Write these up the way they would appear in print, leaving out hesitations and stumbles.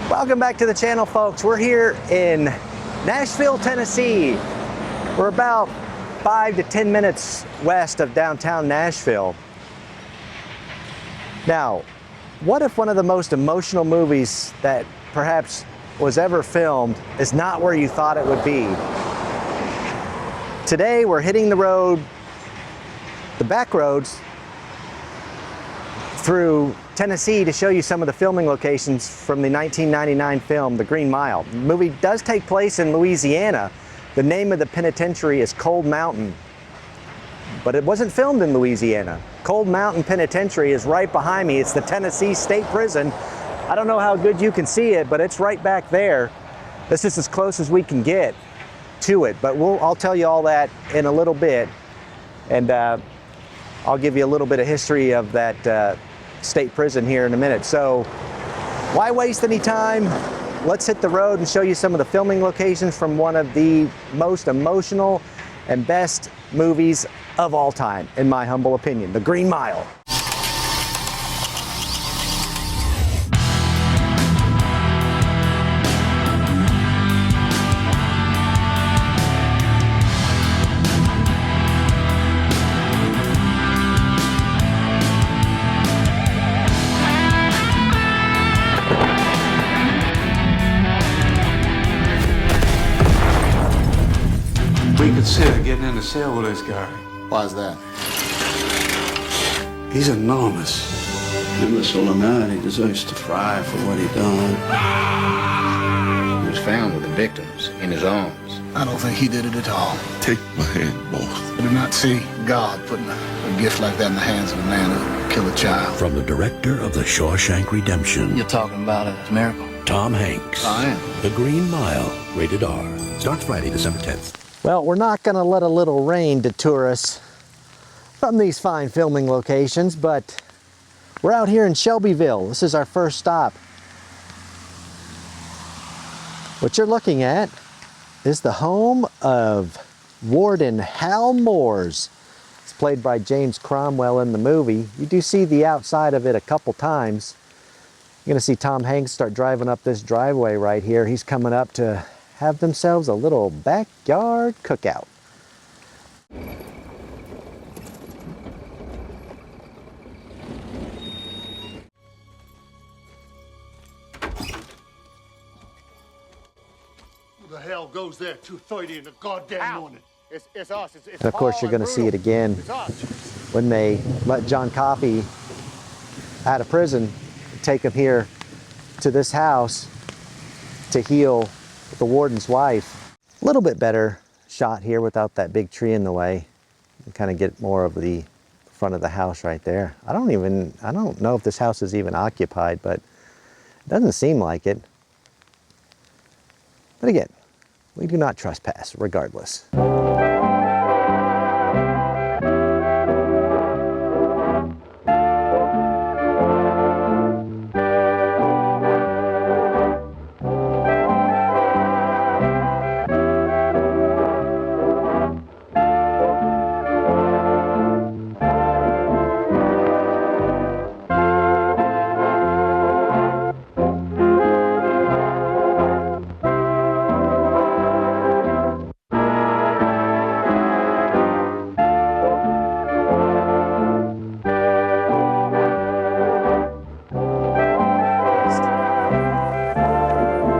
Welcome back to the channel, folks. We're here in Nashville, Tennessee. We're about 5 to 10 minutes west of downtown Nashville. Now, what if one of the most emotional movies that perhaps was ever filmed is not where you thought it would be? Today, we're hitting the road, the back roads, through Tennessee to show you some of the filming locations from the 1999 film, The Green Mile. The movie does take place in Louisiana. The name of the penitentiary is Cold Mountain, but it wasn't filmed in Louisiana. Cold Mountain Penitentiary is right behind me. It's the Tennessee State Prison. I don't know how good you can see it, but it's right back there. This is as close as we can get to it, but I'll tell you all that in a little bit, and I'll give you a little bit of history of that state prison here in a minute. So why waste any time? Let's hit the road and show you some of the filming locations from one of the most emotional and best movies of all time, in my humble opinion, The Green Mile. We consider getting in the cell with this guy. Why's that? He's enormous. Meixsell or not, he deserves to fry for what he done. He was found with the victims in his arms. I don't think he did it at all. Take my hand, boss. I do not see God putting a gift like that in the hands of a man who killed a child. From the director of The Shawshank Redemption, You're talking about a miracle. Tom Hanks. I am. The Green Mile, rated R. Starts Friday, December 10th. Well, we're not going to let a little rain deter us from these fine filming locations, but we're out here in Shelbyville. This is our first stop. What you're looking at is the home of Warden Hal Moores. It's played by James Cromwell in the movie. You do see the outside of it a couple times. You're going to see Tom Hanks start driving up this driveway right here. He's coming up to have themselves a little backyard cookout. Who the hell goes there 2:30 in the goddamn morning? It's us. It's And of course, you're going to see it again when they let John Coffey out of prison, take him here to this house to heal the warden's wife. A little bit better shot here without that big tree in the way. You kind of get more of the front of the house right there. I don't know if this house is even occupied, but it doesn't seem like it. But again, we do not trespass regardless.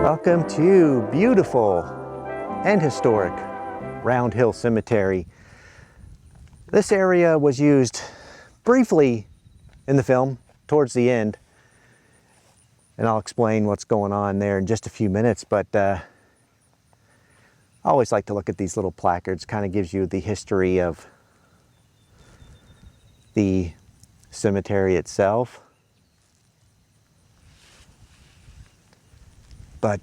Welcome to beautiful and historic Round Hill Cemetery. This area was used briefly in the film towards the end, and I'll explain what's going on there in just a few minutes, but I always like to look at these little placards. Kind of gives you the history of the cemetery itself. But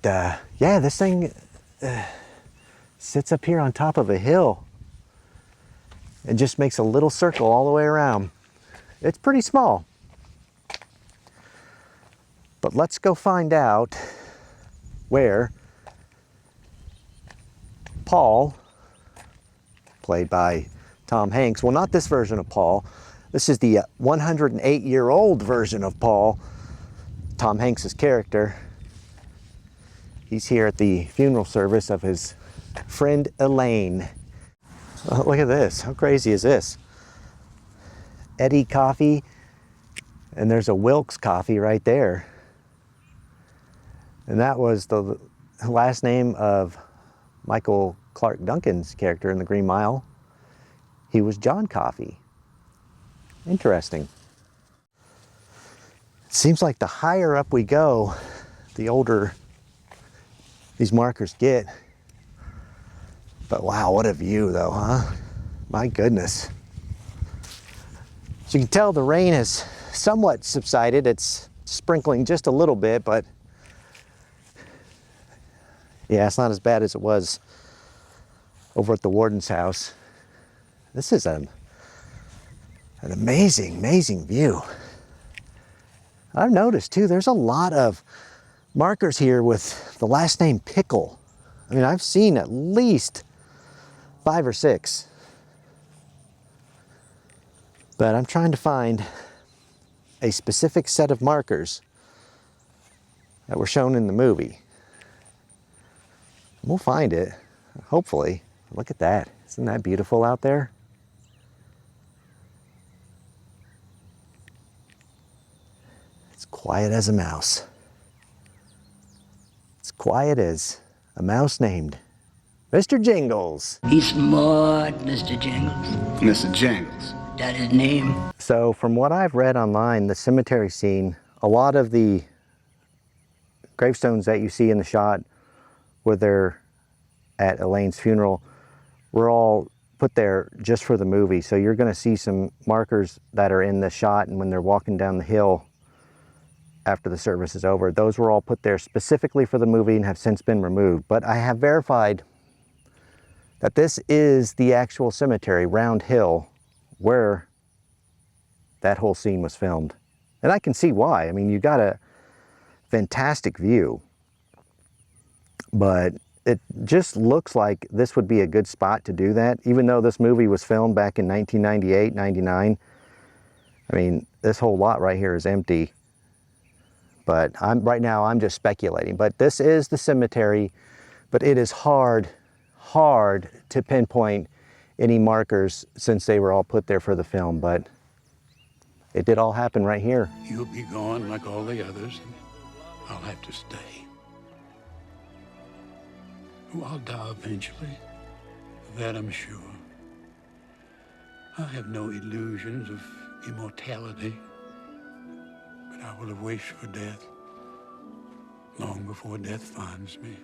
yeah, this thing sits up here on top of a hill. It just makes a little circle all the way around. It's pretty small. But let's go find out where Paul, played by Tom Hanks, well, not this version of Paul. This is the 108-year-old version of Paul, Tom Hanks's character. He's here at the funeral service of his friend Elaine. Oh, look at this. How crazy is this? Eddie Coffee, and there's a Wilkes Coffee right there. And that was the last name of Michael Clark Duncan's character in The Green Mile. He was John Coffey. Interesting. It seems like the higher up we go, the older these markers get. But wow, what a view though, huh? My goodness. So you can tell the rain has somewhat subsided. It's sprinkling just a little bit, but yeah, it's not as bad as it was over at the warden's house. This is an amazing, amazing view. I've noticed too, there's a lot of markers here with the last name Pickle. I mean, I've seen at least 5 or 6. But I'm trying to find a specific set of markers that were shown in the movie. We'll find it, hopefully. Look at that. Isn't that beautiful out there? It's quiet as a mouse. It's quiet as a mouse named Mr. Jingles. He's smart, Mr. Jingles. Mr. Jingles. That his name? So from what I've read online, the cemetery scene, a lot of the gravestones that you see in the shot where they're at Elaine's funeral were all put there just for the movie. So you're going to see some markers that are in the shot, and when they're walking down the hill after the service is over, those were all put there specifically for the movie and have since been removed. But I have verified that this is the actual cemetery, Round Hill, where that whole scene was filmed. And I can see why. I mean, you got a fantastic view, but it just looks like this would be a good spot to do that. Even though this movie was filmed back in 1998, 99, I mean, this whole lot right here is empty. But right now I'm just speculating. But this is the cemetery, but it is hard to pinpoint any markers since they were all put there for the film. But it did all happen right here. You'll be gone like all the others, and I'll have to stay. Oh, I'll die eventually. Of that I'm sure. I have no illusions of immortality, but I will have wished for death long before death finds me.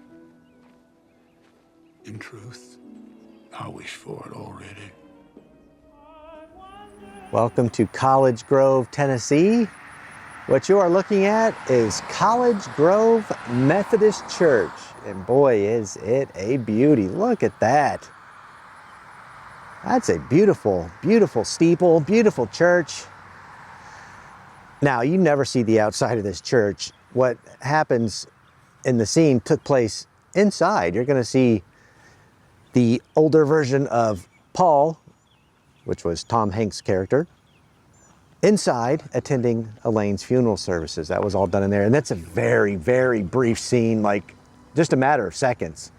In truth, I wish for it already. Welcome to College Grove, Tennessee. What you are looking at is College Grove Methodist Church. And boy, is it a beauty. Look at that. That's a beautiful, beautiful steeple, beautiful church. Now, you never see the outside of this church. What happens in the scene took place inside. You're going to see the older version of Paul, which was Tom Hanks' character, inside attending Elaine's funeral services. That was all done in there. And that's a very, very brief scene, like just a matter of seconds.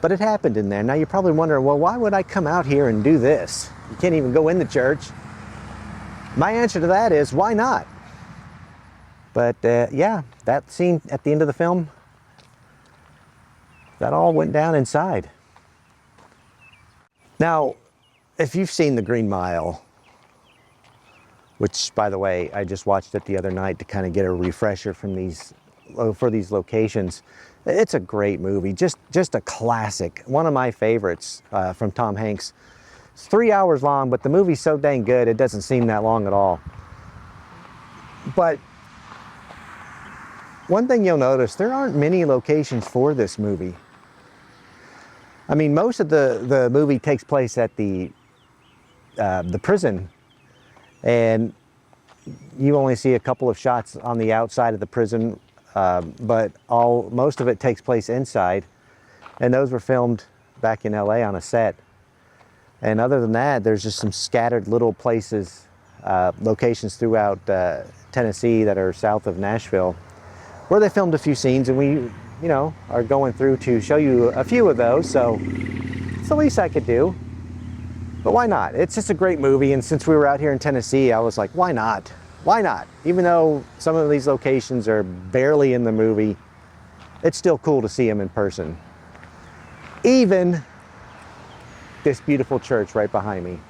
But it happened in there. Now you're probably wondering, well, why would I come out here and do this? You can't even go in the church. My answer to that is, why not? But yeah, that scene at the end of the film, that all went down inside. Now, if you've seen The Green Mile, which, by the way, I just watched it the other night to kind of get a refresher from these locations, it's a great movie, just a classic, one of my favorites from Tom Hanks. It's 3 hours long, but the movie's so dang good, it doesn't seem that long at all. But one thing you'll notice, there aren't many locations for this movie. I mean, most of the movie takes place at the prison, and you only see a couple of shots on the outside of the prison, but most of it takes place inside, and those were filmed back in LA on a set. And other than that, there's just some scattered little places, locations throughout Tennessee that are south of Nashville, where they filmed a few scenes, and we you know, are going through to show you a few of those, so it's the least I could do. But why not? It's just a great movie, and since we were out here in Tennessee, I was like, why not? Why not? Even though some of these locations are barely in the movie, it's still cool to see them in person. Even this beautiful church right behind me.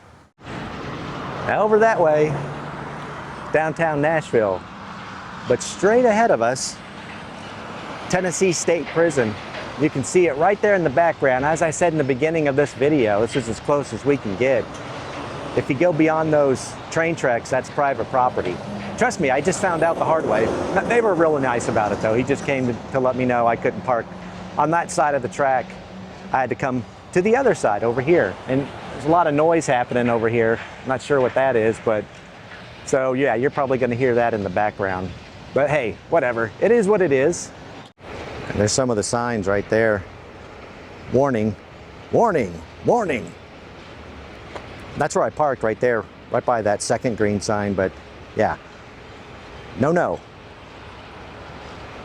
Now over that way, downtown Nashville, but straight ahead of us, Tennessee State Prison. You can see it right there in the background. As I said in the beginning of this video, this is as close as we can get. If you go beyond those train tracks, that's private property. Trust me, I just found out the hard way. They were really nice about it though. He just came to let me know I couldn't park on that side of the track. I had to come to the other side over here. And there's a lot of noise happening over here. I'm not sure what that is, but so yeah, you're probably gonna hear that in the background. But hey, whatever, it is what it is. And there's some of the signs right there. Warning, warning, warning. That's where I parked, right there, right by that second green sign, but yeah, no.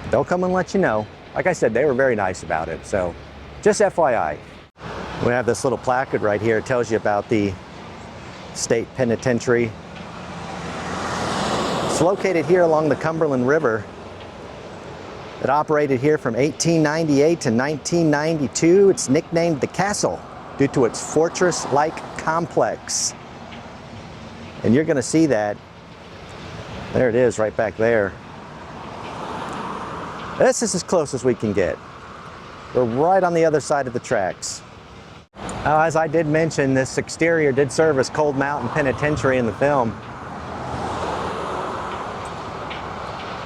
They'll come and let you know. Like I said, they were very nice about it, so just FYI. We have this little placard right here. It tells you about the state penitentiary. It's located here along the Cumberland River. It operated here from 1898 to 1992. It's nicknamed the Castle due to its fortress-like complex. And you're gonna see that. There it is right back there. This is as close as we can get. We're right on the other side of the tracks. As I did mention, this exterior did serve as Cold Mountain Penitentiary in the film.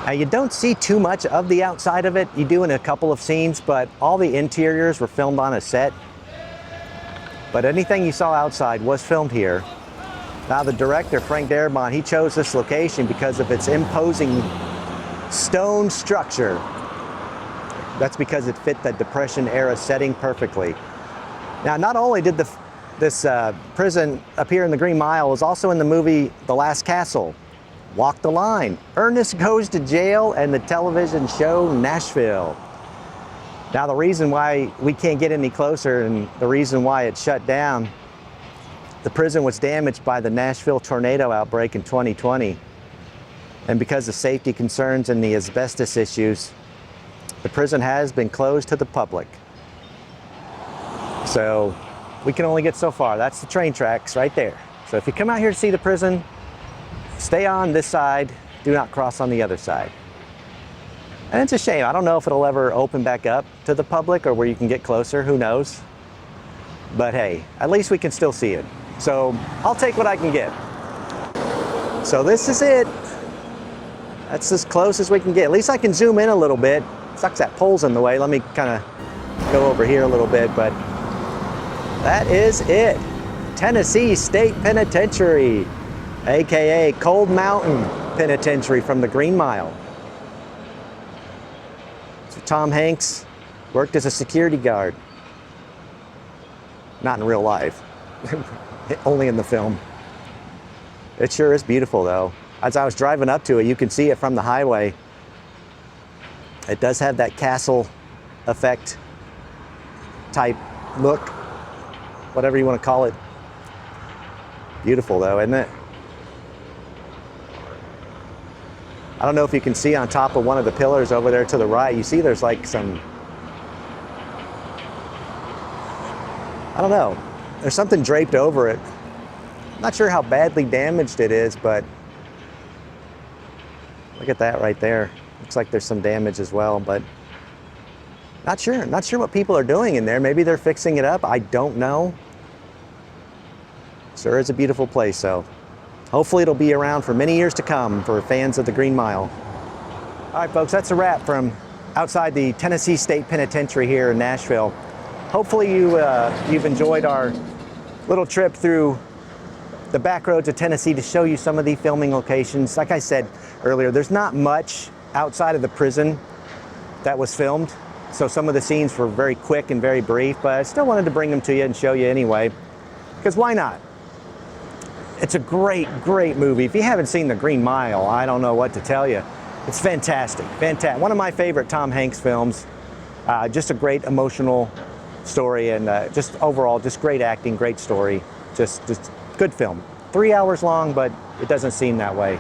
Now you don't see too much of the outside of it. You do in a couple of scenes, but all the interiors were filmed on a set. But anything you saw outside was filmed here. Now the director, Frank Darabont, he chose this location because of its imposing stone structure. That's because it fit the Depression era setting perfectly. Now not only did this prison appear in the Green Mile, it was also in the movie The Last Castle, Walk the Line, Ernest Goes to Jail, and the television show Nashville. Now the reason why we can't get any closer and the reason why it shut down, the prison was damaged by the Nashville tornado outbreak in 2020. And because of safety concerns and the asbestos issues, the prison has been closed to the public. So we can only get so far. That's the train tracks right there. So if you come out here to see the prison, stay on this side, do not cross on the other side. And it's a shame. I don't know if it'll ever open back up to the public or where you can get closer, who knows. But hey, at least we can still see it. So I'll take what I can get. So this is it. That's as close as we can get. At least I can zoom in a little bit. Sucks that pole's in the way. Let me kind of go over here a little bit, but that is it. Tennessee State Penitentiary, AKA Cold Mountain Penitentiary from the Green Mile. So Tom Hanks worked as a security guard. Not in real life, only in the film. It sure is beautiful though. As I was driving up to it, you can see it from the highway. It does have that castle effect type look, whatever you want to call it. Beautiful though, isn't it? I don't know if you can see on top of one of the pillars over there to the right, you see there's like some, I don't know, there's something draped over it. Not sure how badly damaged it is, but look at that right there. Looks like there's some damage as well, but not sure what people are doing in there. Maybe they're fixing it up, I don't know. Sure is a beautiful place, so hopefully it'll be around for many years to come for fans of the Green Mile. All right, folks, that's a wrap from outside the Tennessee State Penitentiary here in Nashville. Hopefully you've enjoyed our little trip through the back roads of Tennessee to show you some of the filming locations. Like I said earlier, there's not much outside of the prison that was filmed, so some of the scenes were very quick and very brief, but I still wanted to bring them to you and show you anyway, because why not? It's a great, great movie. If you haven't seen The Green Mile, I don't know what to tell you. It's fantastic, fantastic. One of my favorite Tom Hanks films. Just a great emotional story, and just overall, just great acting, great story, just good film. 3 hours long, but it doesn't seem that way.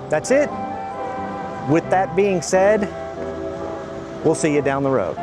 That's it. With that being said, we'll see you down the road.